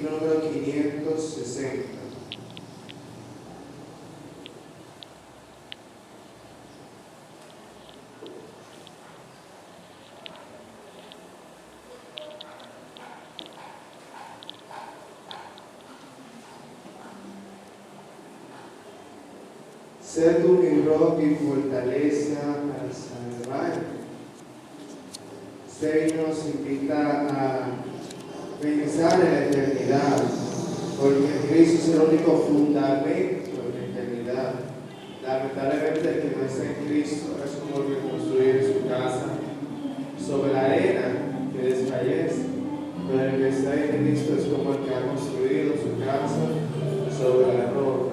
título número 560. Sé tú mi roca y fortaleza para salvar. Sé y nos invita a pensar en la eternidad, porque Cristo es el único fundamento de la eternidad. Lamentablemente el que no está en Cristo es como el que construye su casa sobre la arena que desfallece, pero el que está en Cristo es como el que ha construido su casa sobre la roca.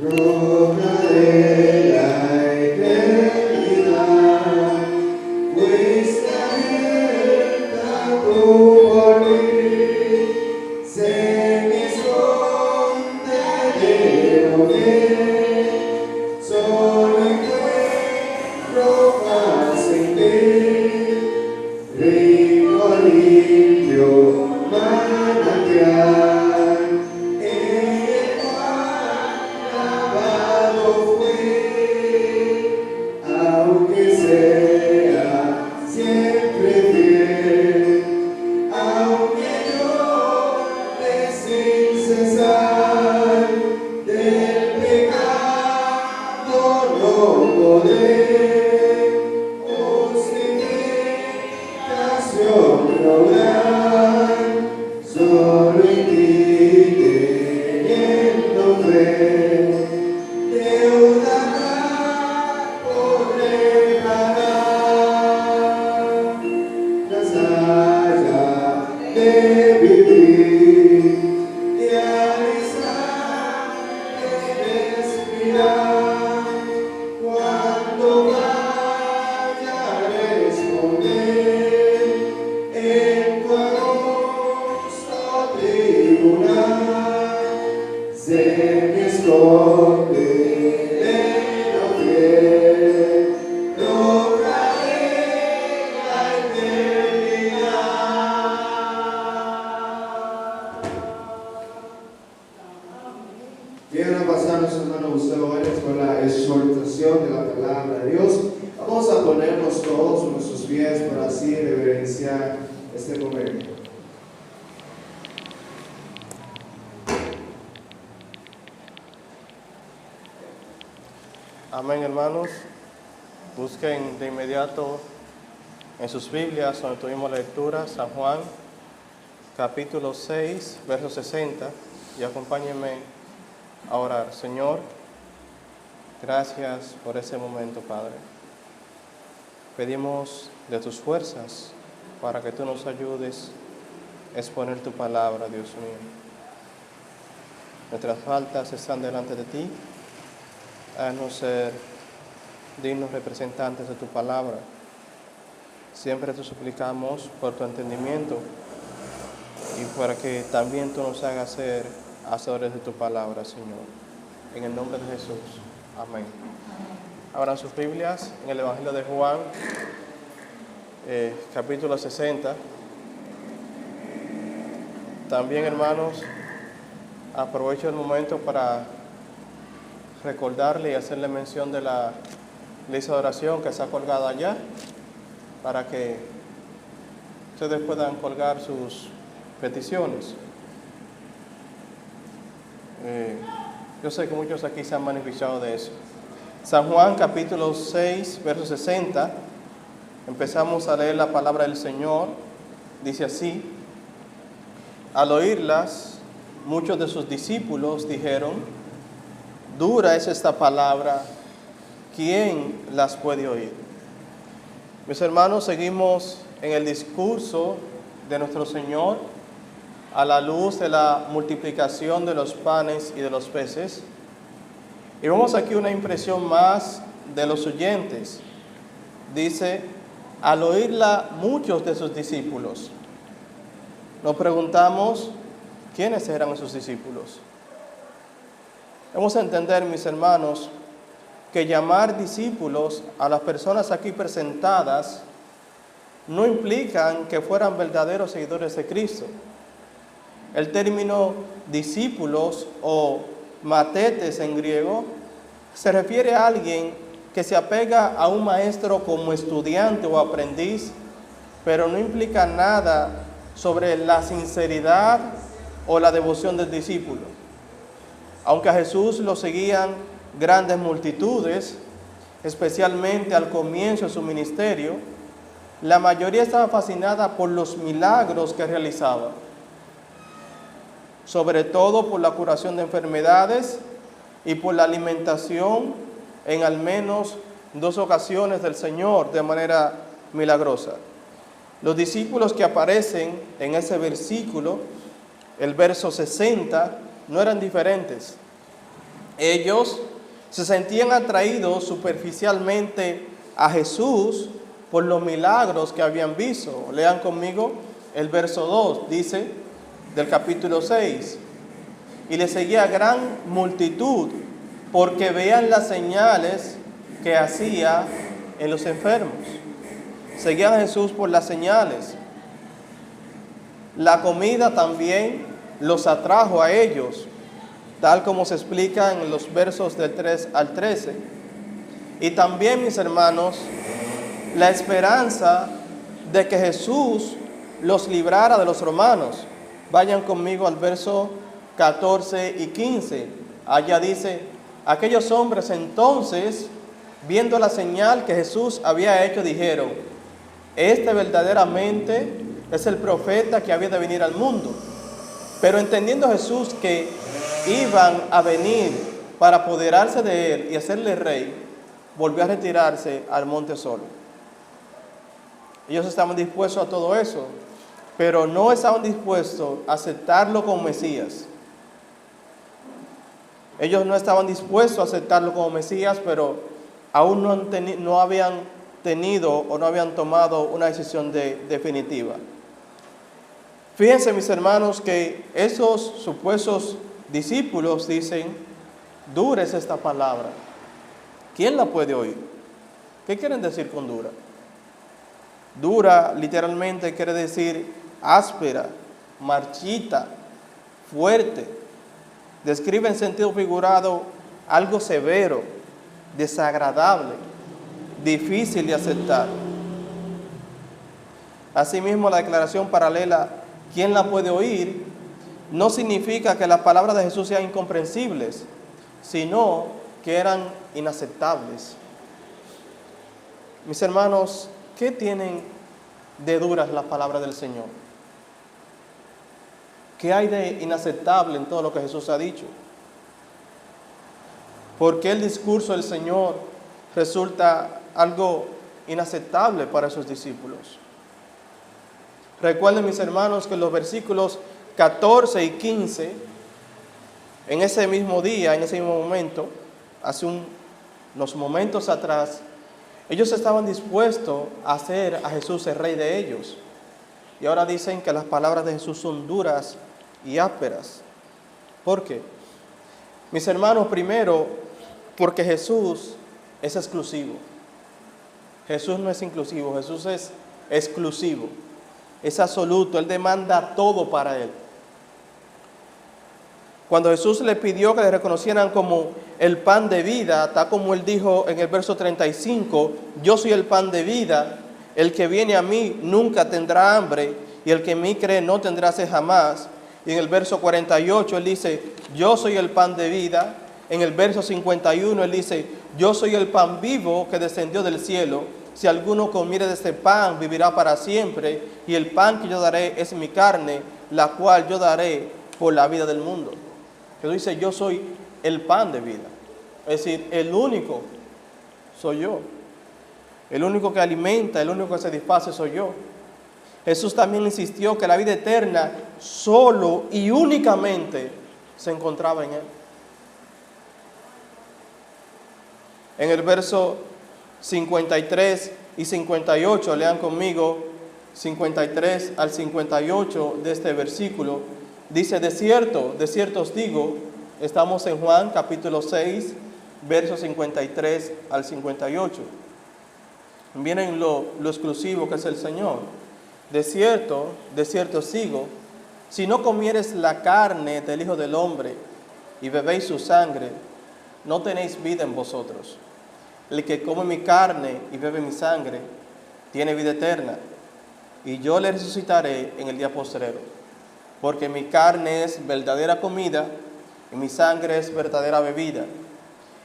Roca de la eternidad, fuiste abierta tú por mí, sé mi escondedero fiel, solo encuentro paz en ti, rico, limpio, manantial. Bien, a pasarnos, hermanos, ustedes con la exhortación de la palabra de Dios. Vamos a ponernos todos en nuestros pies para así reverenciar este momento. Amén, hermanos. Busquen de inmediato en sus Biblias donde tuvimos la lectura, San Juan, capítulo 6, verso 60, y acompáñenme a orar. Señor, gracias por ese momento, Padre. Pedimos de tus fuerzas para que tú nos ayudes a exponer tu palabra, Dios mío. Nuestras faltas están delante de ti. Haznos ser dignos representantes de tu palabra. Siempre te suplicamos por tu entendimiento y para que también tú nos hagas ser hacedores de tu palabra, Señor. En el nombre de Jesús. Amén. Abran sus Biblias en el Evangelio de Juan, capítulo 60. También, hermanos, aprovecho el momento para recordarle y hacerle mención de la lista de oración que está colgada allá, para que ustedes puedan colgar sus peticiones. Yo sé que muchos aquí se han beneficiado de eso. San Juan capítulo 6, verso 60, empezamos a leer la palabra del Señor. Dice así: al oírlas, muchos de sus discípulos dijeron: dura es esta palabra, ¿quién las puede oír? Mis hermanos, seguimos en el discurso de nuestro Señor a la luz de la multiplicación de los panes y de los peces. Y vemos aquí una impresión más de los oyentes. Dice: al oírla muchos de sus discípulos. Nos preguntamos, ¿quiénes eran esos discípulos? Debemos entender, mis hermanos, que llamar discípulos a las personas aquí presentadas no implican que fueran verdaderos seguidores de Cristo. El término discípulos o matetes en griego se refiere a alguien que se apega a un maestro como estudiante o aprendiz, pero no implica nada sobre la sinceridad o la devoción del discípulo. Aunque a Jesús lo seguían grandes multitudes, especialmente al comienzo de su ministerio, la mayoría estaba fascinada por los milagros que realizaba, sobre todo por la curación de enfermedades y por la alimentación en al menos 2 ocasiones del Señor de manera milagrosa. Los discípulos que aparecen en ese versículo, el verso 60, no eran diferentes. Ellos se sentían atraídos superficialmente a Jesús por los milagros que habían visto. Lean conmigo el verso 2, dice, del capítulo 6. Y le seguía gran multitud, porque veían las señales que hacía en los enfermos. Seguían a Jesús por las señales. La comida también los atrajo a ellos, tal como se explica en los versos del 3 al 13. Y también, mis hermanos, la esperanza de que Jesús los librara de los romanos. Vayan conmigo al verso 14 y 15. Allá dice, aquellos hombres entonces, viendo la señal que Jesús había hecho, dijeron, este verdaderamente es el profeta que había de venir al mundo. Pero entendiendo Jesús que iban a venir para apoderarse de él y hacerle rey, volvió a retirarse al monte solo. Ellos estaban dispuestos a todo eso, pero no estaban dispuestos a aceptarlo como Mesías. Ellos no estaban dispuestos a aceptarlo como Mesías, pero aún no habían tenido o no habían tomado una decisión definitiva. Fíjense, mis hermanos, que esos supuestos discípulos dicen, dura es esta palabra. ¿Quién la puede oír? ¿Qué quieren decir con dura? Dura literalmente quiere decir áspera, marchita, fuerte. Describe en sentido figurado algo severo, desagradable, difícil de aceptar. Asimismo, la declaración paralela, ¿quién la puede oír?, no significa que las palabras de Jesús sean incomprensibles, sino que eran inaceptables. Mis hermanos, ¿qué tienen de duras las palabras del Señor? ¿Qué hay de inaceptable en todo lo que Jesús ha dicho? ¿Por qué el discurso del Señor resulta algo inaceptable para sus discípulos? Recuerden, mis hermanos, que en los versículos 14 y 15, en ese mismo día, en ese mismo momento, hace unos momentos atrás, ellos estaban dispuestos a hacer a Jesús el rey de ellos. Y ahora dicen que las palabras de Jesús son duras y ásperas. ¿Por qué? Mis hermanos, primero, porque Jesús es exclusivo. Jesús no es inclusivo, Jesús es exclusivo, es absoluto, Él demanda todo para Él. Cuando Jesús le pidió que le reconocieran como el pan de vida, tal como Él dijo en el verso 35, yo soy el pan de vida, el que viene a mí nunca tendrá hambre, y el que en mí cree no tendrá sed jamás. Y en el verso 48 Él dice, yo soy el pan de vida. En el verso 51 Él dice, yo soy el pan vivo que descendió del cielo. Si alguno comiere de este pan, vivirá para siempre. Y el pan que yo daré es mi carne, la cual yo daré por la vida del mundo. Jesús dice, yo soy el pan de vida. Es decir, el único soy yo. El único que alimenta, el único que satisface soy yo. Jesús también insistió que la vida eterna solo y únicamente se encontraba en Él. En el verso 53 y 58. Lean conmigo 53 al 58 de este versículo. Dice, de cierto os digo, estamos en Juan capítulo 6, versos 53 al 58. Miren lo exclusivo que es el Señor. De cierto os digo, si no comieres la carne del Hijo del Hombre y bebéis su sangre, no tenéis vida en vosotros. El que come mi carne y bebe mi sangre, tiene vida eterna, y yo le resucitaré en el día postrero. Porque mi carne es verdadera comida, y mi sangre es verdadera bebida.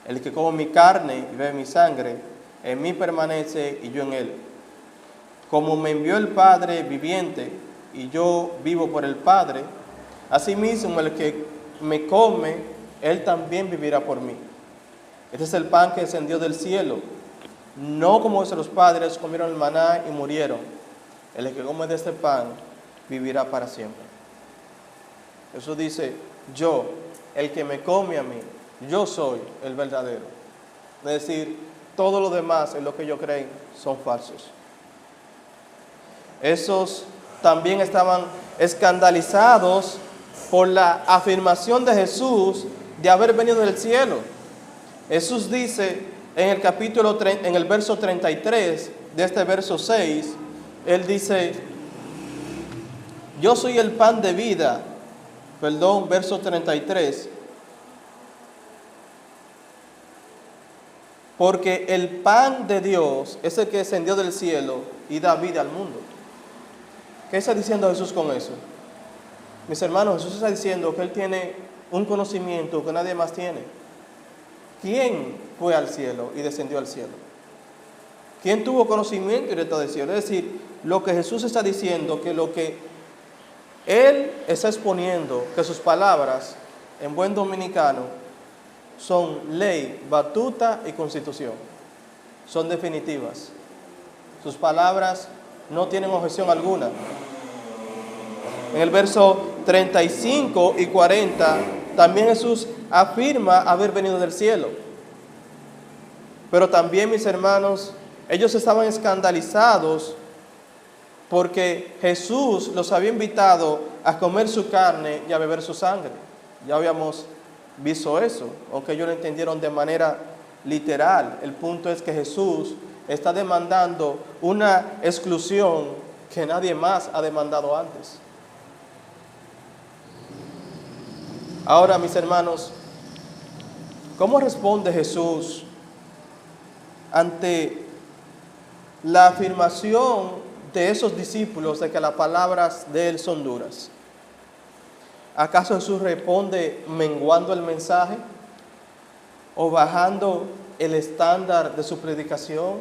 El que come mi carne y bebe mi sangre, en mí permanece y yo en él. Como me envió el Padre viviente, y yo vivo por el Padre, asimismo el que me come, él también vivirá por mí. Este es el pan que descendió del cielo, no como los padres comieron el maná y murieron. El que come de este pan vivirá para siempre. Jesús dice, yo, el que me come a mí, yo soy el verdadero. Es decir, todo lo demás en lo que ellos creen son falsos. Esos también estaban escandalizados por la afirmación de Jesús de haber venido del cielo. Jesús dice en el verso 33 de este verso 6, Él dice, yo soy el pan de vida, verso 33, porque el pan de Dios es el que descendió del cielo y da vida al mundo. ¿Qué está diciendo Jesús con eso? Mis hermanos, Jesús está diciendo que Él tiene un conocimiento que nadie más tiene. ¿Quién fue al cielo y descendió al cielo? ¿Quién tuvo conocimiento directo del cielo? Es decir, lo que Jesús está diciendo, que lo que Él está exponiendo, que sus palabras, en buen dominicano, son ley, batuta y constitución. Son definitivas. Sus palabras no tienen objeción alguna. En el verso 35 y 40, también Jesús afirma haber venido del cielo. Pero también, mis hermanos, ellos estaban escandalizados porque Jesús los había invitado a comer su carne y a beber su sangre. Ya habíamos visto eso, aunque ellos lo entendieron de manera literal. El punto es que Jesús está demandando una exclusión que nadie más ha demandado antes. Ahora, mis hermanos, ¿cómo responde Jesús ante la afirmación de esos discípulos de que las palabras de Él son duras? ¿Acaso Jesús responde menguando el mensaje o bajando el estándar de su predicación,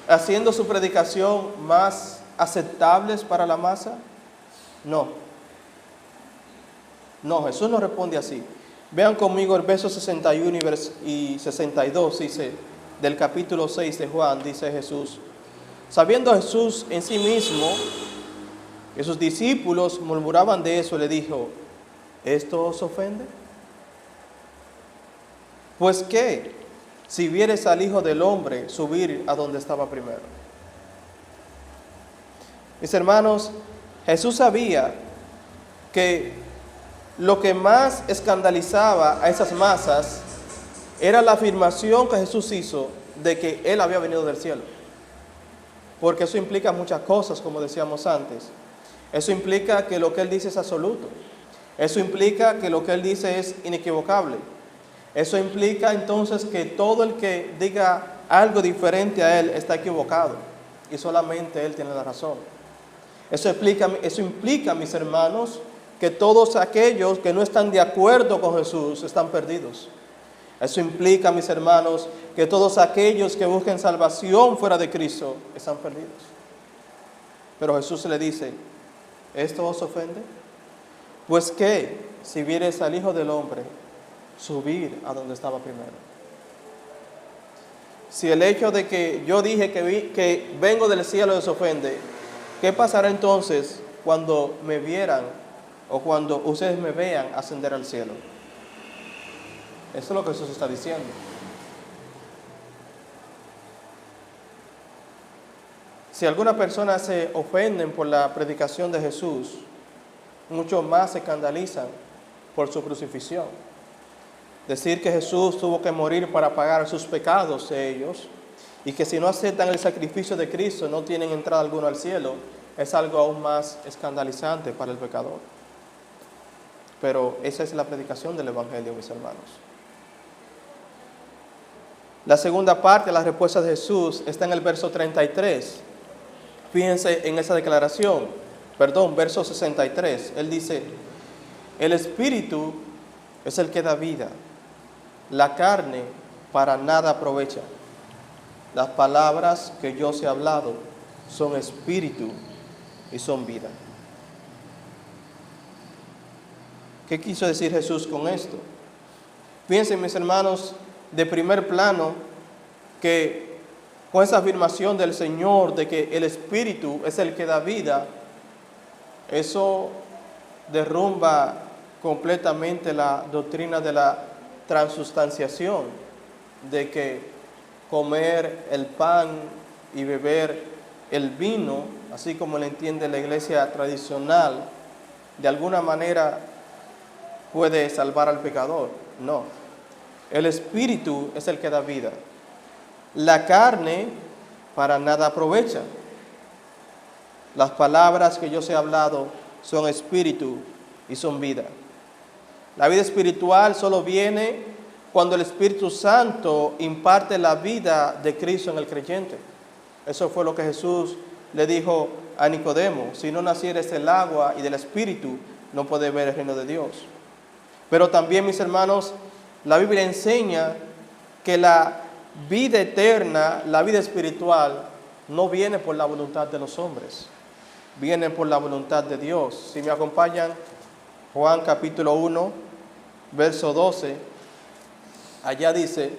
haciendo su predicación más aceptable para la masa? No, Jesús no responde así. Vean conmigo el verso 61 y 62, dice, del capítulo 6 de Juan, dice Jesús. Sabiendo Jesús en sí mismo que sus discípulos murmuraban de eso, le dijo, ¿esto os ofende? Pues qué, si vieres al Hijo del Hombre subir a donde estaba primero. Mis hermanos, Jesús sabía que lo que más escandalizaba a esas masas era la afirmación que Jesús hizo de que Él había venido del cielo. Porque eso implica muchas cosas, como decíamos antes. Eso implica que lo que Él dice es absoluto. Eso implica que lo que Él dice es inequivocable. Eso implica entonces que todo el que diga algo diferente a Él está equivocado. Y solamente Él tiene la razón. Eso implica, mis hermanos, que todos aquellos que no están de acuerdo con Jesús están perdidos. Eso implica, mis hermanos, que todos aquellos que busquen salvación fuera de Cristo están perdidos. Pero Jesús le dice, ¿esto os ofende? Pues qué, si vieres al Hijo del Hombre subir a donde estaba primero. Si el hecho de que yo dije que vengo del cielo les ofende, ¿qué pasará entonces cuando me vieran o cuando ustedes me vean ascender al cielo? Eso es lo que Jesús está diciendo. Si algunas personas se ofenden por la predicación de Jesús, muchos más se escandalizan por su crucifixión. Decir que Jesús tuvo que morir para pagar sus pecados de ellos y que si no aceptan el sacrificio de Cristo no tienen entrada alguna al cielo, es algo aún más escandalizante para el pecador. Pero esa es la predicación del Evangelio, mis hermanos. La segunda parte de la respuesta de Jesús está en el verso 33. Fíjense en esa declaración. Verso 63. Él dice, el Espíritu es el que da vida. La carne para nada aprovecha. Las palabras que yo os he hablado son espíritu y son vida. ¿Qué quiso decir Jesús con esto? Fíjense, mis hermanos, de primer plano, que con esa afirmación del Señor de que el Espíritu es el que da vida, eso derrumba completamente la doctrina de la transustanciación, de que comer el pan y beber el vino, así como lo entiende la iglesia tradicional, de alguna manera puede salvar al pecador. No, el Espíritu es el que da vida. La carne para nada aprovecha. Las palabras que yo os he hablado son espíritu y son vida. La vida espiritual solo viene cuando el Espíritu Santo imparte la vida de Cristo en el creyente. Eso fue lo que Jesús le dijo a Nicodemo: si no nacieres del agua y del Espíritu, no puedes ver el reino de Dios. Pero también, mis hermanos, la Biblia enseña que la vida eterna, la vida espiritual, no viene por la voluntad de los hombres, viene por la voluntad de Dios. Si me acompañan, Juan capítulo 1, verso 12, allá dice,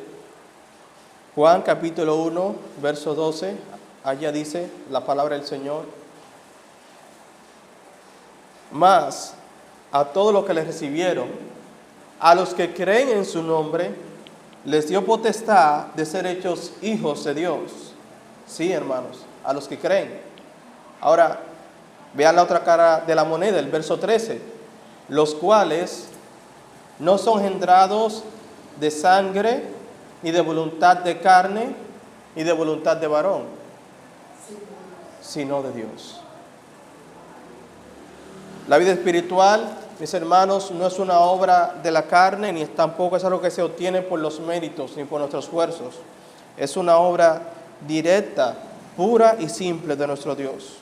Juan capítulo 1, verso 12, allá dice la palabra del Señor: mas a todos los que le recibieron, a los que creen en su nombre, les dio potestad de ser hechos hijos de Dios. Sí, hermanos, a los que creen. Ahora, vean la otra cara de la moneda, el verso 13. Los cuales no son engendrados de sangre, ni de voluntad de carne, ni de voluntad de varón, sino de Dios. La vida espiritual, mis hermanos, no es una obra de la carne, ni tampoco es algo que se obtiene por los méritos, ni por nuestros esfuerzos. Es una obra directa, pura y simple de nuestro Dios.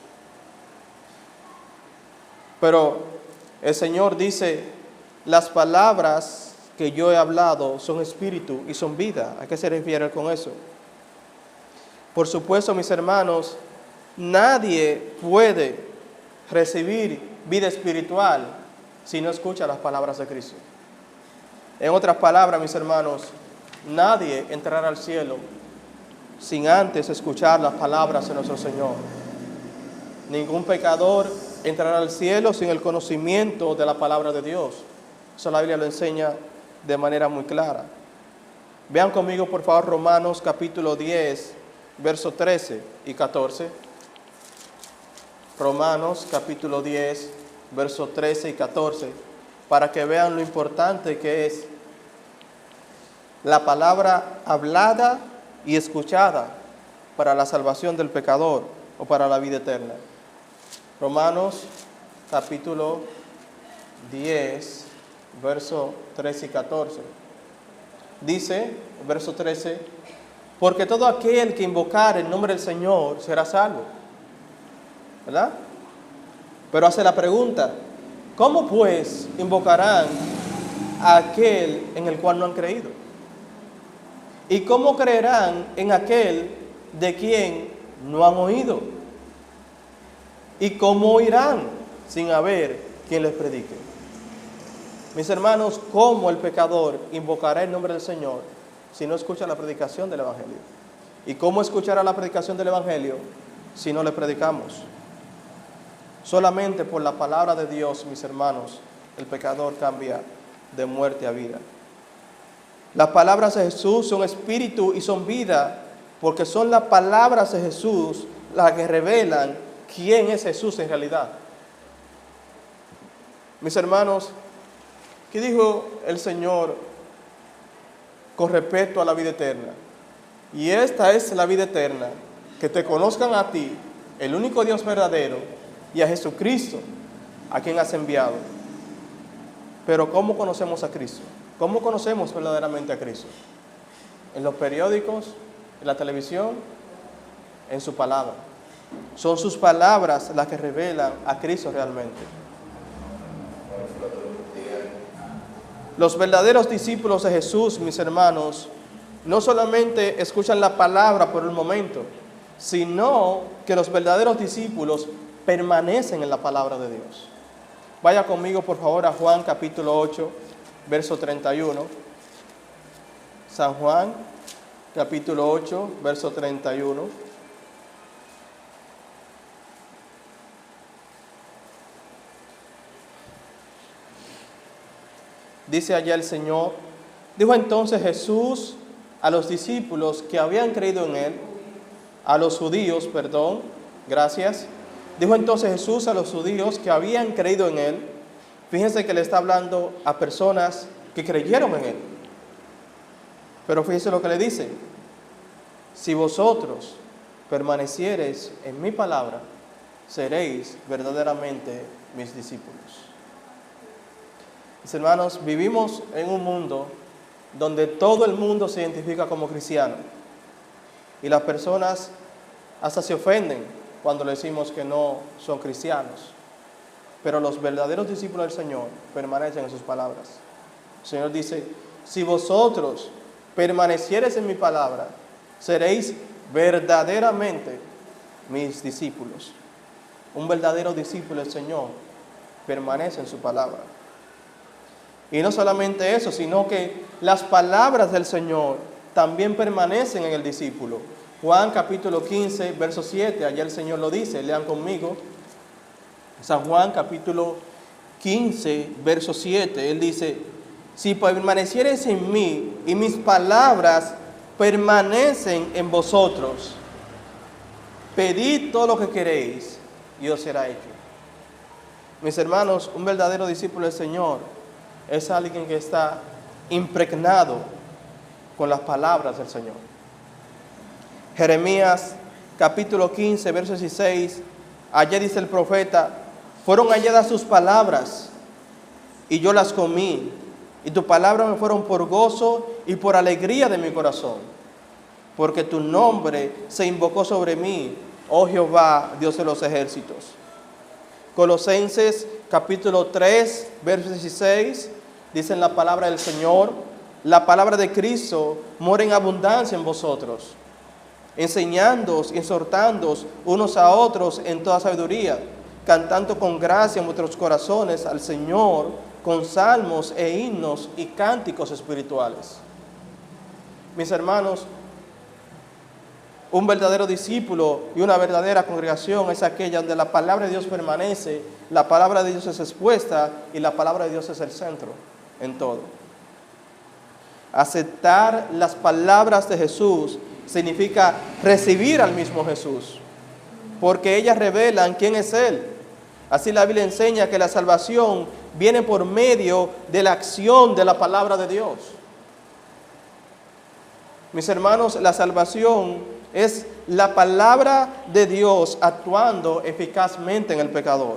Pero el Señor dice, las palabras que yo he hablado son espíritu y son vida. ¿A qué se refiere con eso? Por supuesto, mis hermanos, nadie puede recibir vida espiritual si no escucha las palabras de Cristo. En otras palabras, mis hermanos, nadie entrará al cielo sin antes escuchar las palabras de nuestro Señor. Ningún pecador entrará al cielo sin el conocimiento de la palabra de Dios. Eso la Biblia lo enseña de manera muy clara. Vean conmigo, por favor, Romanos capítulo 10, versos 13 y 14. Romanos capítulo 10, versos 13 y 14, para que vean lo importante que es la palabra hablada y escuchada para la salvación del pecador o para la vida eterna. Romanos capítulo 10, versos 13 y 14. Dice, verso 13, porque todo aquel que invocare el nombre del Señor será salvo. ¿Verdad? Pero hace la pregunta, ¿cómo pues invocarán a aquel en el cual no han creído? ¿Y cómo creerán en aquel de quien no han oído? ¿Y cómo oirán sin haber quien les predique? Mis hermanos, ¿cómo el pecador invocará el nombre del Señor si no escucha la predicación del Evangelio? ¿Y cómo escuchará la predicación del Evangelio si no le predicamos? Solamente por la palabra de Dios, mis hermanos, el pecador cambia de muerte a vida. Las palabras de Jesús son espíritu y son vida, porque son las palabras de Jesús las que revelan quién es Jesús en realidad. Mis hermanos, ¿qué dijo el Señor con respecto a la vida eterna? Y esta es la vida eterna, que te conozcan a ti, el único Dios verdadero, y a Jesucristo, a quien has enviado. Pero ¿cómo conocemos a Cristo? ¿Cómo conocemos verdaderamente a Cristo? En los periódicos, en la televisión, en su palabra. Son sus palabras las que revelan a Cristo realmente. Los verdaderos discípulos de Jesús, mis hermanos, no solamente escuchan la palabra por un momento, sino que los verdaderos discípulos permanecen en la palabra de Dios. Vaya conmigo, por favor, a Juan capítulo 8, verso 31. San Juan, capítulo 8, verso 31. Dice allá el Señor: dijo entonces Jesús a los discípulos que habían creído en Él, a los judíos, Dijo entonces Jesús a los judíos que habían creído en Él. Fíjense que le está hablando a personas que creyeron en Él. Pero fíjense lo que le dice: si vosotros permaneciereis en mi palabra, seréis verdaderamente mis discípulos. Mis hermanos, vivimos en un mundo donde todo el mundo se identifica como cristiano. Y las personas hasta se ofenden cuando le decimos que no son cristianos. Pero los verdaderos discípulos del Señor permanecen en sus palabras. El Señor dice: si vosotros permaneciereis en mi palabra, seréis verdaderamente mis discípulos. Un verdadero discípulo del Señor permanece en su palabra. Y no solamente eso, sino que las palabras del Señor también permanecen en el discípulo. Juan capítulo 15, verso 7, allá el Señor lo dice, lean conmigo. San Juan capítulo 15, verso 7, Él dice: si permaneciereis en mí y mis palabras permanecen en vosotros, pedid todo lo que queréis y os será hecho. Mis hermanos, un verdadero discípulo del Señor es alguien que está impregnado con las palabras del Señor. Jeremías capítulo 15, verso 16, allá dice el profeta: fueron halladas tus palabras y yo las comí, y tus palabras me fueron por gozo y por alegría de mi corazón, porque tu nombre se invocó sobre mí, oh Jehová, Dios de los ejércitos. Colosenses capítulo 3, verso 16, dice en la palabra del Señor: la palabra de Cristo mora en abundancia en vosotros, enseñándoos y exhortándoos unos a otros en toda sabiduría, cantando con gracia en vuestros corazones al Señor con salmos e himnos y cánticos espirituales. Mis hermanos, un verdadero discípulo y una verdadera congregación es aquella donde la palabra de Dios permanece, la palabra de Dios es expuesta y la palabra de Dios es el centro en todo. Aceptar las palabras de Jesús significa recibir al mismo Jesús, porque ellas revelan quién es Él. Así la Biblia enseña que la salvación viene por medio de la acción de la palabra de Dios. Mis hermanos, la salvación es la palabra de Dios actuando eficazmente en el pecador.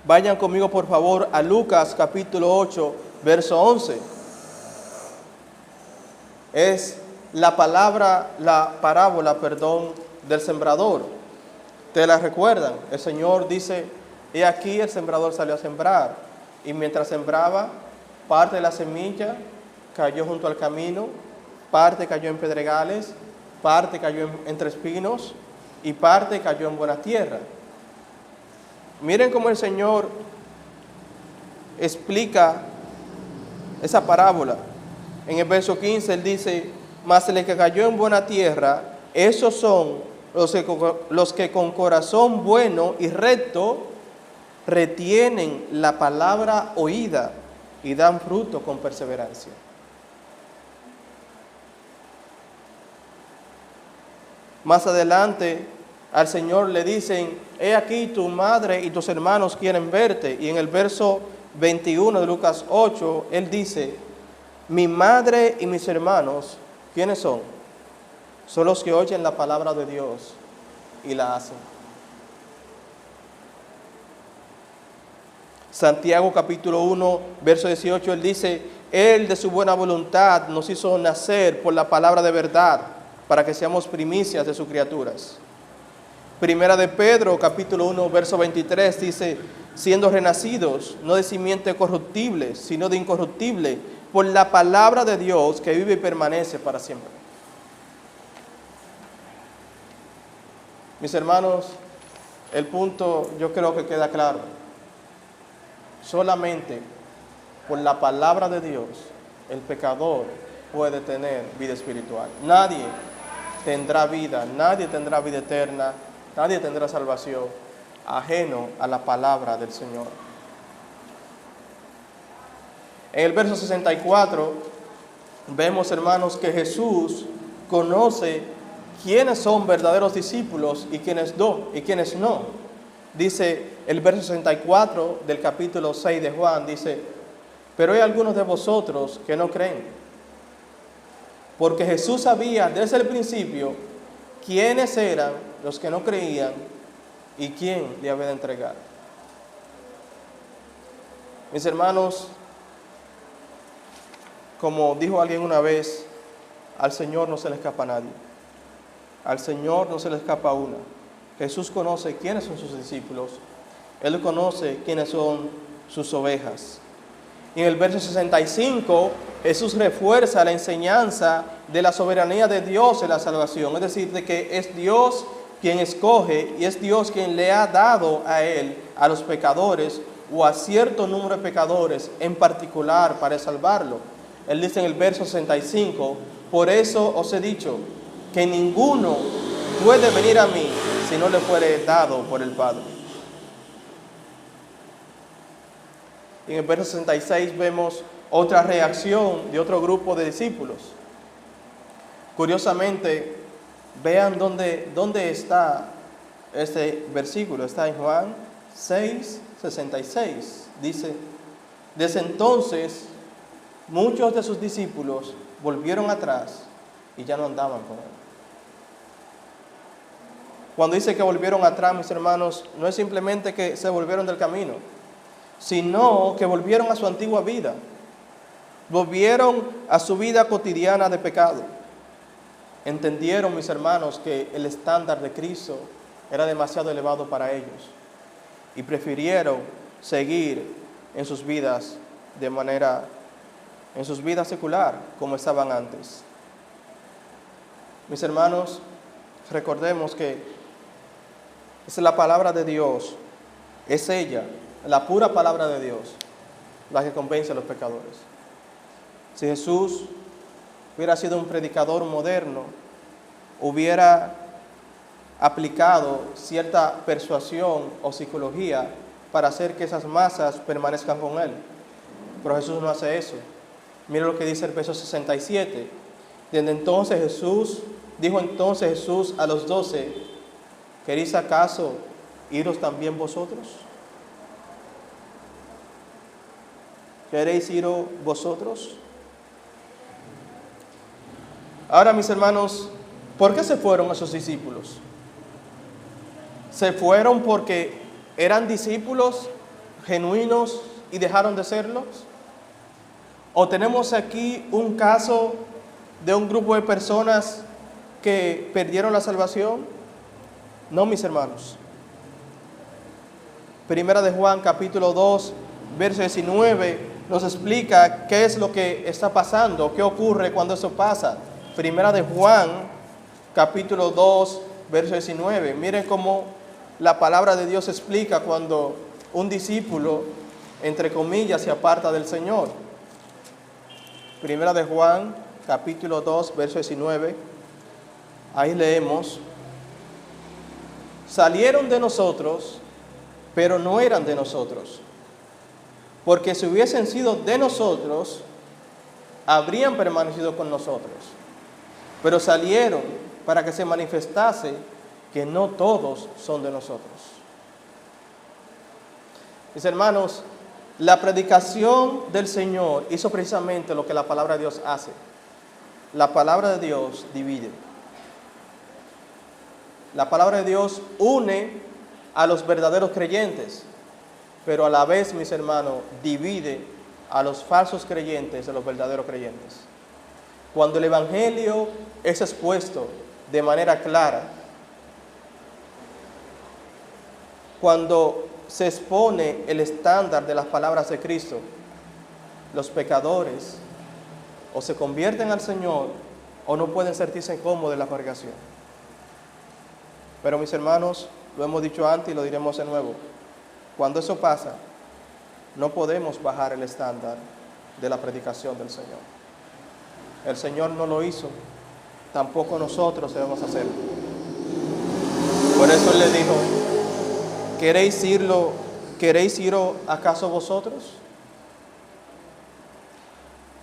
Vayan conmigo, por favor, a Lucas capítulo 8, verso 11. Es la parábola del sembrador. ¿Ustedes la recuerdan? El Señor dice: he aquí el sembrador salió a sembrar, y mientras sembraba, parte de la semilla cayó junto al camino, parte cayó en pedregales, parte cayó entre espinos y parte cayó en buena tierra. Miren cómo el Señor explica esa parábola. En el verso 15 Él dice: mas el que cayó en buena tierra, esos son los que con corazón bueno y recto retienen la palabra oída y dan fruto con perseverancia. Más adelante al Señor le dicen, he aquí tu madre y tus hermanos quieren verte. Y en el verso 21 de Lucas 8, Él dice, mi madre y mis hermanos, ¿quiénes son? Son los que oyen la palabra de Dios y la hacen. Santiago capítulo 1, verso 18, Él dice, Él de su buena voluntad nos hizo nacer por la palabra de verdad, para que seamos primicias de sus criaturas. Primera de Pedro, capítulo 1, verso 23, dice, siendo renacidos, no de simiente corruptible, sino de incorruptible, por la palabra de Dios que vive y permanece para siempre. Mis hermanos, el punto yo creo que queda claro. Solamente por la palabra de Dios, el pecador puede tener vida espiritual. Nadie tendrá vida eterna, nadie tendrá salvación ajeno a la palabra del Señor. En el verso 64 vemos, hermanos, que Jesús conoce quiénes son verdaderos discípulos y quiénes no. Dice el verso 64 del capítulo 6 de Juan, dice, pero hay algunos de vosotros que no creen. Porque Jesús sabía desde el principio quiénes eran los que no creían y quién le había de entregar. Mis hermanos, como dijo alguien una vez, al Señor no se le escapa a nadie. Al Señor no se le escapa una. Jesús conoce quiénes son sus discípulos. Él conoce quiénes son sus ovejas. Y en el verso 65, Jesús refuerza la enseñanza de la soberanía de Dios en la salvación. Es decir, de que es Dios quien escoge y es Dios quien le ha dado a Él, a los pecadores o a cierto número de pecadores en particular para salvarlo. Él dice en el verso 65, por eso os he dicho que ninguno puede venir a mí si no le fuere dado por el Padre. Y en el verso 66 vemos otra reacción de otro grupo de discípulos. Curiosamente, vean dónde está este versículo. Está en Juan 6, 66. Dice, desde entonces muchos de sus discípulos volvieron atrás y ya no andaban con él. Cuando dice que volvieron atrás, mis hermanos, no es simplemente que se volvieron del camino, sino que volvieron a su antigua vida. Volvieron a su vida cotidiana de pecado. Entendieron, mis hermanos, que el estándar de Cristo era demasiado elevado para ellos y prefirieron seguir en sus vidas en sus vidas secular como estaban antes. Mis hermanos, recordemos que es la palabra de Dios, es ella, la pura palabra de Dios, la que convence a los pecadores. Si Jesús hubiera sido un predicador moderno, hubiera aplicado cierta persuasión o psicología para hacer que esas masas permanezcan con Él. Pero Jesús no hace eso. Mira lo que dice el verso 67. Dijo entonces Jesús a los 12, ¿queréis acaso iros también vosotros? ¿Queréis iros vosotros? Ahora, mis hermanos, ¿por qué se fueron esos discípulos? ¿Se fueron porque eran discípulos genuinos y dejaron de serlos? ¿O tenemos aquí un caso de un grupo de personas que perdieron la salvación? No, mis hermanos. Primera de Juan, capítulo 2, verso 19, nos explica qué es lo que está pasando, qué ocurre cuando eso pasa. Primera de Juan, capítulo 2, verso 19. Miren cómo la palabra de Dios explica cuando un discípulo, entre comillas, se aparta del Señor. Primera de Juan, capítulo 2, verso 19. Ahí leemos, salieron de nosotros, pero no eran de nosotros. Porque si hubiesen sido de nosotros, habrían permanecido con nosotros. Pero salieron para que se manifestase que no todos son de nosotros. Mis hermanos, la predicación del Señor hizo precisamente lo que la palabra de Dios hace. La palabra de Dios divide. La palabra de Dios une a los verdaderos creyentes, pero a la vez, mis hermanos, divide a los falsos creyentes de los verdaderos creyentes. Cuando el Evangelio es expuesto de manera clara, cuando se expone el estándar de las palabras de Cristo, los pecadores o se convierten al Señor o no pueden sentirse cómodos en la congregación. Pero mis hermanos, lo hemos dicho antes y lo diremos de nuevo, cuando eso pasa, no podemos bajar el estándar de la predicación del Señor. El Señor no lo hizo, tampoco nosotros debemos hacerlo. Por eso Él le dijo, ¿queréis irlo acaso vosotros?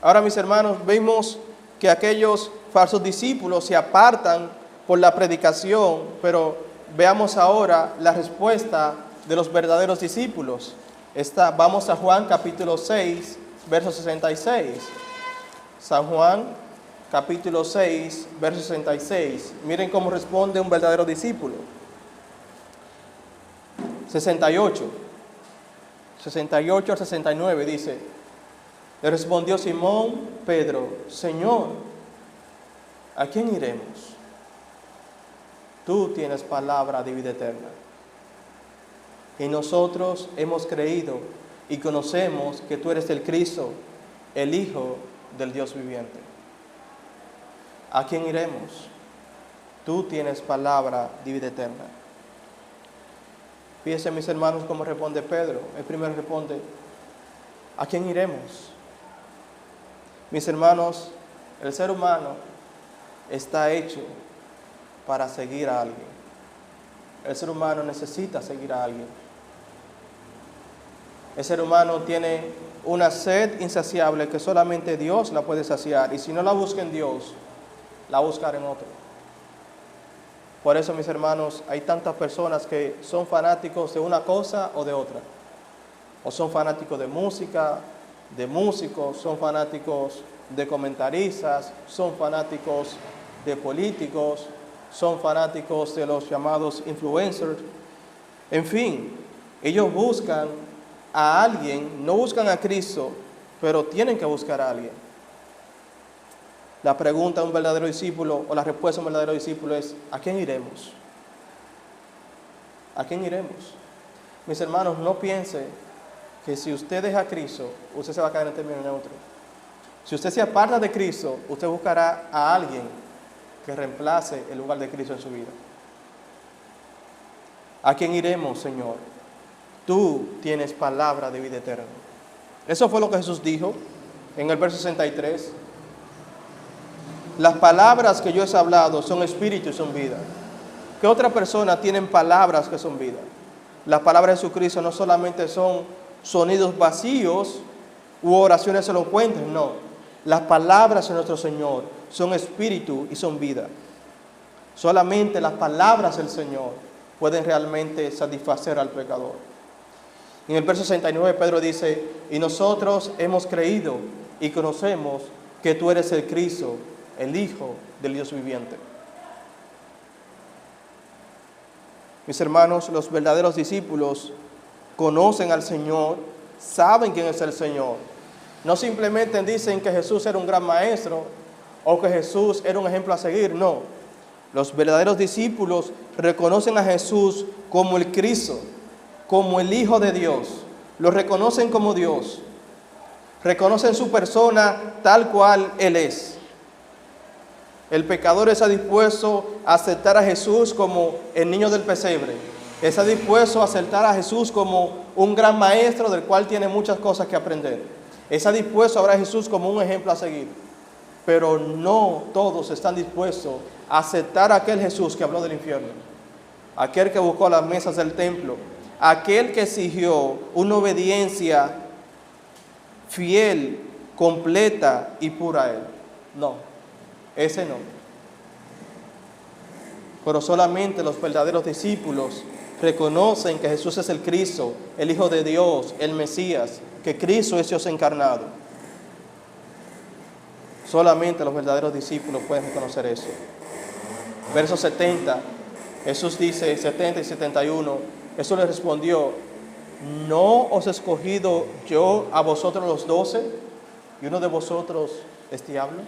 Ahora, mis hermanos, vemos que aquellos falsos discípulos se apartan por la predicación, pero veamos ahora la respuesta de los verdaderos discípulos. Vamos a Juan capítulo 6, verso 66. San Juan capítulo 6, verso 66. Miren cómo responde un verdadero discípulo. 68 al 69 dice: le respondió Simón Pedro, Señor, ¿a quién iremos? Tú tienes palabra de vida eterna. Y nosotros hemos creído y conocemos que tú eres el Cristo, el Hijo del Dios viviente. ¿A quién iremos? Tú tienes palabra de vida eterna. Fíjense, mis hermanos, cómo responde Pedro. Él primero responde, ¿a quién iremos? Mis hermanos, el ser humano está hecho para seguir a alguien. El ser humano necesita seguir a alguien. El ser humano tiene una sed insaciable que solamente Dios la puede saciar. Y si no la busca en Dios, la buscará en otro. Por eso, mis hermanos, hay tantas personas que son fanáticos de una cosa o de otra. O son fanáticos de música, de músicos, son fanáticos de comentaristas, son fanáticos de políticos, son fanáticos de los llamados influencers. En fin, ellos buscan a alguien, no buscan a Cristo, pero tienen que buscar a alguien. La pregunta de un verdadero discípulo, o la respuesta de un verdadero discípulo es, ¿a quién iremos? ¿A quién iremos? Mis hermanos, no piense que si usted deja a Cristo, usted se va a caer en término neutro. Si usted se aparta de Cristo, usted buscará a alguien que reemplace el lugar de Cristo en su vida. ¿A quién iremos, Señor? Tú tienes palabra de vida eterna. Eso fue lo que Jesús dijo en el verso 63. Las palabras que yo he hablado son espíritu y son vida. ¿Qué otra persona tienen palabras que son vida? Las palabras de Jesucristo no solamente son sonidos vacíos u oraciones elocuentes, no. Las palabras de nuestro Señor son espíritu y son vida. Solamente las palabras del Señor pueden realmente satisfacer al pecador. En el verso 69 Pedro dice, y nosotros hemos creído y conocemos que tú eres el Cristo, el Hijo del Dios viviente. Mis hermanos, los verdaderos discípulos conocen al Señor, saben quién es el Señor. No simplemente dicen que Jesús era un gran maestro o que Jesús era un ejemplo a seguir, no. Los verdaderos discípulos reconocen a Jesús como el Cristo, como el Hijo de Dios. Lo reconocen como Dios. Reconocen su persona tal cual Él es. El pecador está dispuesto a aceptar a Jesús como el niño del pesebre. Está dispuesto a aceptar a Jesús como un gran maestro del cual tiene muchas cosas que aprender. Está dispuesto a ver a Jesús como un ejemplo a seguir. Pero no todos están dispuestos a aceptar a aquel Jesús que habló del infierno. Aquel que buscó las mesas del templo. Aquel que exigió una obediencia fiel, completa y pura a Él. No. Ese no. pero solamente los verdaderos discípulos reconocen que Jesús es el Cristo, el Hijo de Dios, el Mesías, que Cristo es Dios encarnado. Solamente los verdaderos discípulos pueden reconocer eso. Verso 70, Jesús dice, 70 y 71, Jesús le respondió: ¿no os he escogido yo a vosotros los 12 y uno de vosotros es diablo?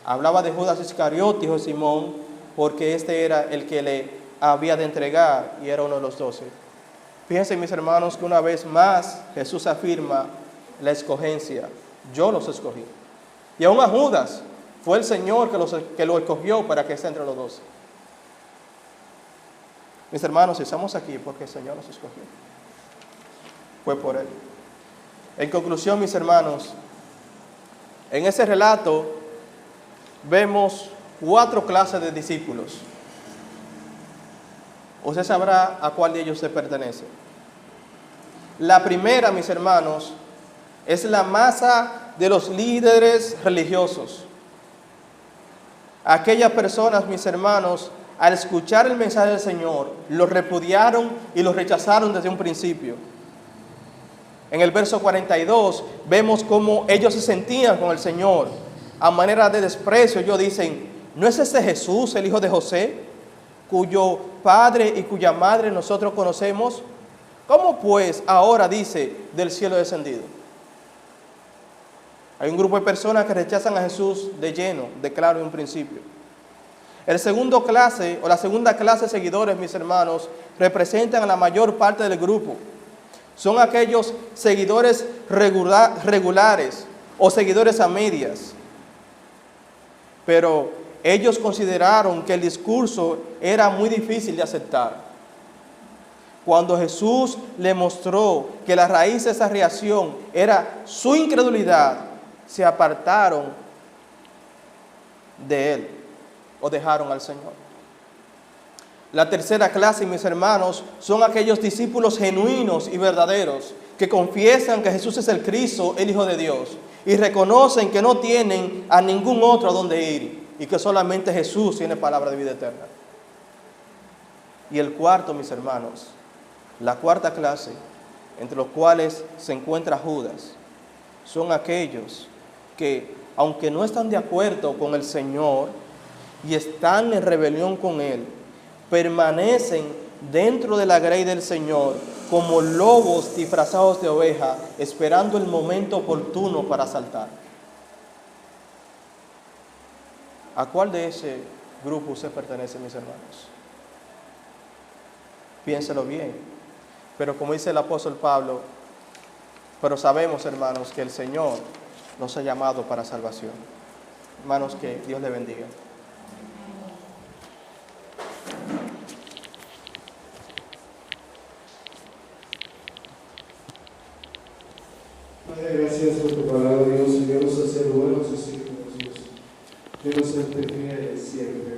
Hablaba de Judas Iscariote, hijo de Simón, porque este era el que le había de entregar y era uno de los 12. Fíjense, mis hermanos, que una vez más Jesús afirma la escogencia. Yo los escogí. Y aún a Judas fue el Señor que lo escogió para que esté entre los 12. Mis hermanos, si estamos aquí porque el Señor nos escogió, fue por Él. En conclusión, mis hermanos, en ese relato vemos 4 clases de discípulos. Usted sabrá a cuál de ellos se pertenece. La primera, mis hermanos, es la masa de los líderes religiosos. Aquellas personas, mis hermanos, al escuchar el mensaje del Señor, lo repudiaron y lo rechazaron desde un principio. En el verso 42 vemos cómo ellos se sentían con el Señor. A manera de desprecio, ellos dicen: ¿no es ese Jesús, el hijo de José, cuyo padre y cuya madre nosotros conocemos? ¿Cómo pues ahora dice del cielo descendido? Hay un grupo de personas que rechazan a Jesús de lleno, de claro en un principio. La segunda clase de seguidores, mis hermanos, representan a la mayor parte del grupo. Son aquellos seguidores regulares o seguidores a medias. Pero ellos consideraron que el discurso era muy difícil de aceptar. Cuando Jesús le mostró que la raíz de esa reacción era su incredulidad, se apartaron de Él o dejaron al Señor. La tercera clase, mis hermanos, son aquellos discípulos genuinos y verdaderos que confiesan que Jesús es el Cristo, el Hijo de Dios, y reconocen que no tienen a ningún otro a donde ir y que solamente Jesús tiene palabra de vida eterna. Y el cuarto, mis hermanos, la cuarta clase, entre los cuales se encuentra Judas, son aquellos que, aunque no están de acuerdo con el Señor y están en rebelión con Él, permanecen dentro de la grey del Señor como lobos disfrazados de oveja, esperando el momento oportuno para saltar. ¿A cuál de ese grupo usted pertenece, mis hermanos? Piénselo bien. Pero como dice el apóstol Pablo, pero sabemos, hermanos, que el Señor nos ha llamado para salvación. Hermanos, que Dios le bendiga. Padre, gracias por tu palabra, Dios. Ayúdanos a ser buenos discípulos, Dios. Que nos certifique siempre.